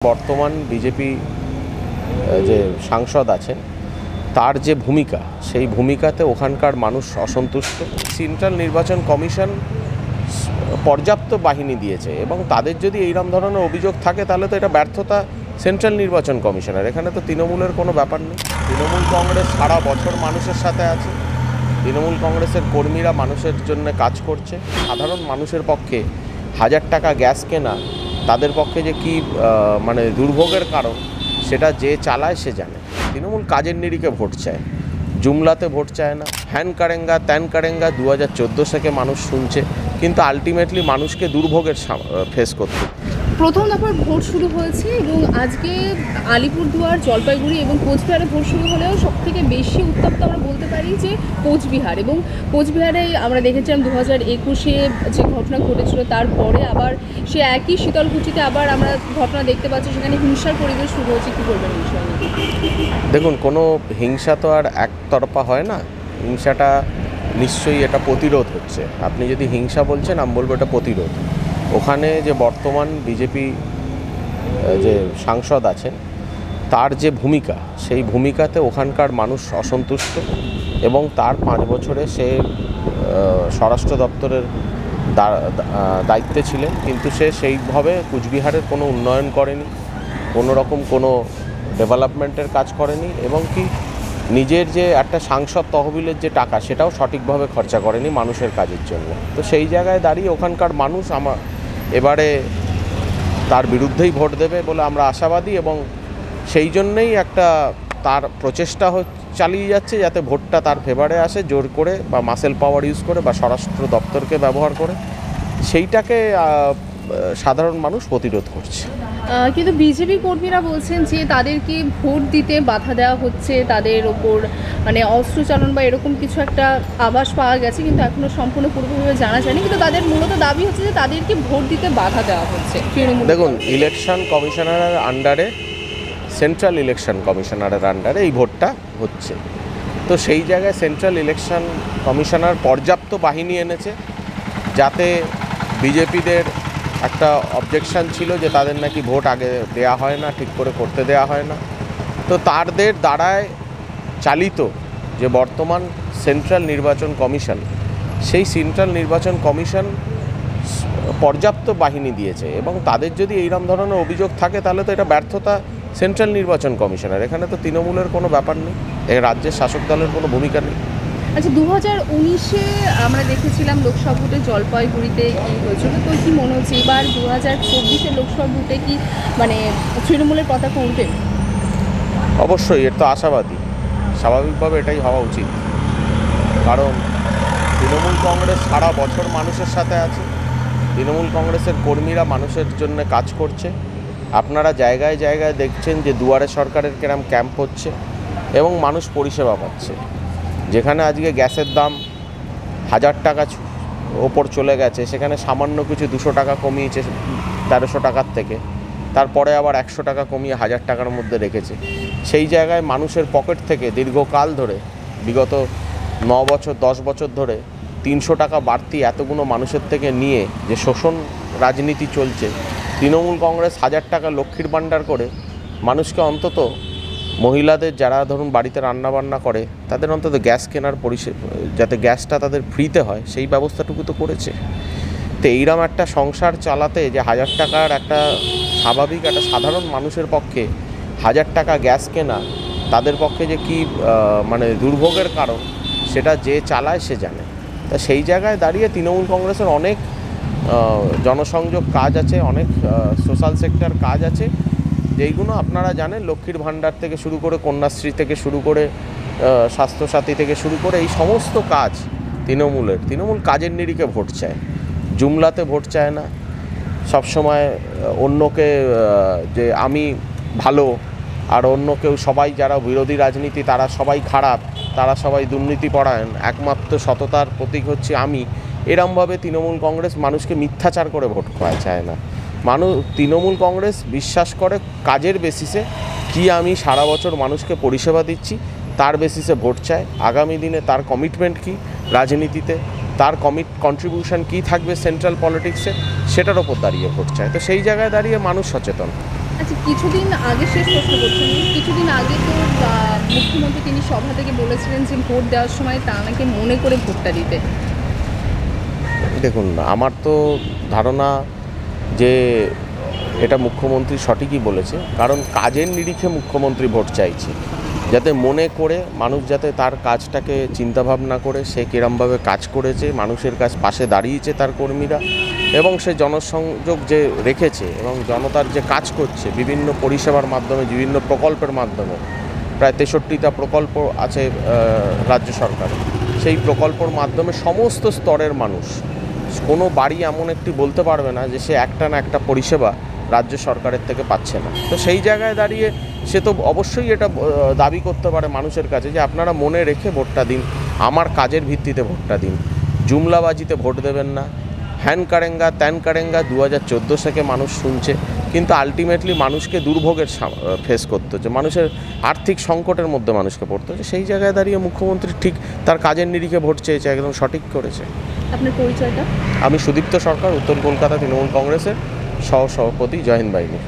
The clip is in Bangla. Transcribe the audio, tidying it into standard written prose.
বর্তমান বিজেপি যে সাংসদ আছেন তার যে ভূমিকা সেই ভূমিকাতে ওখানকার মানুষ অসন্তুষ্ট। সেন্ট্রাল নির্বাচন কমিশন পর্যাপ্ত বাহিনী দিয়েছে এবং তাদের যদি এইরকম ধরনের অভিযোগ থাকে তাহলে তো এটা ব্যর্থতা সেন্ট্রাল নির্বাচন কমিশনের। এখানে তো তৃণমূলের কোনো ব্যাপার নেই। তৃণমূল কংগ্রেস সারা বছর মানুষের সাথে আছে। তৃণমূল কংগ্রেসের কর্মীরা মানুষের জন্য কাজ করছে। সাধারণ মানুষের পক্ষে 1000 টাকা গ্যাস কেনা তাদের পক্ষে যে কি দুর্ভোগের কারণ সেটা যে চালায় সে জানে। তৃণমূল কাজের নিরিখে ভোট চায়, জুমলাতে ভোট চায় না। হ্যান কারেঙ্গা ত্যান কারেঙ্গা 2014 থেকে মানুষ শুনছে, কিন্তু আলটিমেটলি মানুষকে দুর্ভোগের ফেস করতে। প্রথম দফার ভোট শুরু হয়েছে এবং আজকে আলিপুরদুয়ার, জলপাইগুড়ি এবং কোচবিহারে ভোট শুরু হলেও সবথেকে বেশি উত্তপ্ত আমরা বলতে পারি যে কোচবিহার। এবং কোচবিহারে আমরা দেখেছিলাম 2021-এ যে ঘটনা ঘটেছিল, তারপরে আবার সে একই শীতলকুচিতে আবার আমরা ঘটনা দেখতে পাচ্ছি, সেখানে হিংসার পরিবেশ শুরু হয়েছে। কী করবেন বিষয় নিয়ে? দেখুন, কোনো হিংসা তো আর একতরফা হয় না। হিংসাটা নিশ্চয়ই এটা প্রতিরোধ হচ্ছে। আপনি যদি হিংসা বলছেন, আমি বলবো এটা প্রতিরোধ। ওখানে যে বর্তমান বিজেপি যে সাংসদ আছেন তার যে ভূমিকা সেই ভূমিকাতে ওখানকার মানুষ অসন্তুষ্ট এবং তার 5 বছরে সে স্বরাষ্ট্র দপ্তরের দায়িত্বে ছিলেন, কিন্তু সে সেইভাবে কুচবিহারের কোনো উন্নয়ন করেনি, কোনো রকম কোনো ডেভেলপমেন্টের কাজ করেনি এবং কি নিজের যে একটা সাংসদ তহবিলের যে টাকা সেটাও সঠিকভাবে খরচা করেনি মানুষের কাজের জন্য। তো সেই জায়গায় দাঁড়িয়ে ওখানকার মানুষ এবারে তার বিরুদ্ধেই ভোট দেবে বলে আমরা আশাবাদী এবং সেই জন্যেই একটা তার প্রচেষ্টা চালিয়ে যাচ্ছে যাতে ভোটটা তার ফেভারে আসে, জোর করে বা মাসেল পাওয়ার ইউজ করে বা স্বরাষ্ট্র দপ্তরকে ব্যবহার করে। সেইটাকে সাধারণ মানুষ প্রতিরোধ করছে। কিন্তু বিজেপি কর্মীরা বলছেন যে তাদেরকে ভোট দিতে বাধা দেওয়া হচ্ছে, তাদের ওপর অস্ত্রচালন বা এরকম কিছু একটা আভাস পাওয়া গেছে, কিন্তু এখনও সম্পূর্ণ পূর্বভাবে জানা যায়নি। কিন্তু তাদের মূলত দাবি হচ্ছে যে তাদেরকে ভোট দিতে বাধা দেওয়া হচ্ছে। দেখুন, ইলেকশন কমিশনারের আন্ডারে, সেন্ট্রাল ইলেকশন কমিশনারের আন্ডারে এই ভোটটা হচ্ছে। তো সেই জায়গায় সেন্ট্রাল ইলেকশন কমিশনার পর্যাপ্ত বাহিনী এনেছে, যাতে বিজেপিদের একটা অবজেকশন ছিল যে তাদের নাকি ভোট আগে দেয়া হয় না, ঠিক করে করতে দেয়া হয় না। তো তাদের দ্বারায় চালিত যে বর্তমান সেন্ট্রাল নির্বাচন কমিশন, সেই সেন্ট্রাল নির্বাচন কমিশন পর্যাপ্ত বাহিনী দিয়েছে এবং তাদের যদি এইরকম ধরনের অভিযোগ থাকে তাহলে তো এটা ব্যর্থতা সেন্ট্রাল নির্বাচন কমিশনের। এখানে তো তৃণমূলের কোনো ব্যাপার নেই, এই রাজ্যের শাসক দলের কোনো ভূমিকা নেই। আচ্ছা, 2019-এ আমরা দেখেছিলাম লোকসভা ভোটে জলপাইগুড়িতে কী হয়েছিল, তো কী মনে হচ্ছে এবার 2024-এর লোকসভা ভোটে কি তৃণমূলের পতাকা উঠবে? অবশ্যই, এর তো আশাবাদী। স্বাভাবিকভাবে এটাই হওয়া উচিত, কারণ তৃণমূল কংগ্রেস সারা বছর মানুষের সাথে আছে। তৃণমূল কংগ্রেসের কর্মীরা মানুষের জন্য কাজ করছে। আপনারা জায়গায় জায়গায় দেখছেন যে দুয়ারে সরকারের কেরাম ক্যাম্প হচ্ছে এবং মানুষ পরিষেবা পাচ্ছে। যেখানে আজকে গ্যাসের দাম 1000 টাকা ওপর চলে গেছে, সেখানে সামান্য কিছু 200 টাকা কমিয়েছে 1300 টাকার থেকে, তারপরে আবার 100 টাকা কমিয়ে 1000 টাকার মধ্যে রেখেছে। সেই জায়গায় মানুষের পকেট থেকে দীর্ঘকাল ধরে, বিগত 9 বছর 10 বছর ধরে 300 টাকা বাড়তি এতগুলো মানুষের থেকে নিয়ে যে শোষণ রাজনীতি চলছে, তৃণমূল কংগ্রেস 1000 টাকা লক্ষ্মীর ভাণ্ডার করে মানুষকে অন্তত, মহিলাদের যারা ধরুন বাড়িতে রান্নাবান্না করে তাদের অন্তত গ্যাস কেনার পরিষেবা, যাতে গ্যাসটা তাদের ফ্রিতে হয় সেই ব্যবস্থাটুকু তো করেছে। তো এইরকম একটা সংসার চালাতে যে 1000 টাকার একটা স্বাভাবিক একটা সাধারণ মানুষের পক্ষে 1000 টাকা গ্যাস কেনা তাদের পক্ষে যে কি দুর্ভোগের কারণ সেটা যে চালায় সে জানে। তা সেই জায়গায় দাঁড়িয়ে তৃণমূল কংগ্রেসের অনেক জনসংযোগ কাজ আছে, অনেক সোশ্যাল সেক্টর কাজ আছে, যেইগুলো আপনারা জানেন, লক্ষ্মীর ভাণ্ডার থেকে শুরু করে কন্যাশ্রী থেকে শুরু করে স্বাস্থ্যসাথী থেকে শুরু করে এই সমস্ত কাজ তৃণমূল কাজের নিরিখে ভোট চায়, জুমলাতে ভোট চায় না। সবসময় অন্যকে যে আমি ভালো আর অন্য কেউ, সবাই যারা বিরোধী রাজনীতি তারা সবাই খারাপ, তারা সবাই দুর্নীতিপরায়ণ, একমাত্র সততার প্রতীক হচ্ছে আমি, এরমভাবে তৃণমূল কংগ্রেস মানুষকে মিথ্যাচার করে ভোট খোয়ায় চায় না। তৃণমূল কংগ্রেস বিশ্বাস করে কাজের বেসিসে, কি আমি সারা বছর মানুষকে পরিষেবা দিচ্ছি তার বেসিসে ভোট চায়। আগামী দিনে তার কমিটমেন্ট কী রাজনীতিতে, তার কন্ট্রিবিউশন কী থাকবে সেন্ট্রাল পলিটিক্সে, সেটার ওপর দাঁড়িয়ে ভোট চায়। তো সেই জায়গায় দাঁড়িয়ে মানুষ সচেতন। আচ্ছা, কিছুদিন আগে শেষ প্রশ্ন করছেন, কিছুদিন আগে তো মুখ্যমন্ত্রী তিনি সভা থেকে বলেছিলেন যে ভোট দেওয়ার সময় তাঁকে মনে করে ভোটটা দিতে। দেখুন, আমার তো ধারণা যে এটা মুখ্যমন্ত্রী সঠিকই বলেছে, কারণ কাজের নিরিখে মুখ্যমন্ত্রী ভোট চাইছে, যাতে মনে করে মানুষ যাতে তার কাজটাকে চিন্তাভাবনা করে সে কিরমভাবে কাজ করেছে, মানুষের কাছ পাশে দাঁড়িয়েছে তার কর্মীরা, এবং সে জনসংযোগ যে রেখেছে এবং জনতার যে কাজ করছে বিভিন্ন পরিষেবার মাধ্যমে, বিভিন্ন প্রকল্পের মাধ্যমে। প্রায় 63টা প্রকল্প আছে রাজ্য সরকারের। সেই প্রকল্পর মাধ্যমে সমস্ত স্তরের মানুষ, কোনো বাড়ি এমন একটি বলতে পারবে না যে সে একটা না একটা পরিষেবা রাজ্য সরকারের থেকে পাচ্ছে না। তো সেই জায়গায় দাঁড়িয়ে সে তো অবশ্যই এটা দাবি করতে পারে মানুষের কাছে যে আপনারা মনে রেখে ভোটটা দিন, আমার কাজের ভিত্তিতে ভোটটা দিন, জুমলাবাজিতে ভোট দেবেন না। হ্যান কারেঙ্গা ত্যান কারেঙ্গা 2014 থেকে মানুষ শুনছে, কিন্তু আলটিমেটলি মানুষকে দুর্ভোগের ফেস করতে হচ্ছে, মানুষের আর্থিক সংকটের মধ্যে মানুষকে পড়তে হচ্ছে। সেই জায়গায় দাঁড়িয়ে মুখ্যমন্ত্রী ঠিক তার কাজের নিরিখে ভোট চেয়েছে, একদম সঠিক করেছে। আপনার পরিচয়টা? আমি সুদীপ্ত সরকার, উত্তর কলকাতা তৃণমূল কংগ্রেসের সহসভাপতি, জয় হিন্দ বাহিনী।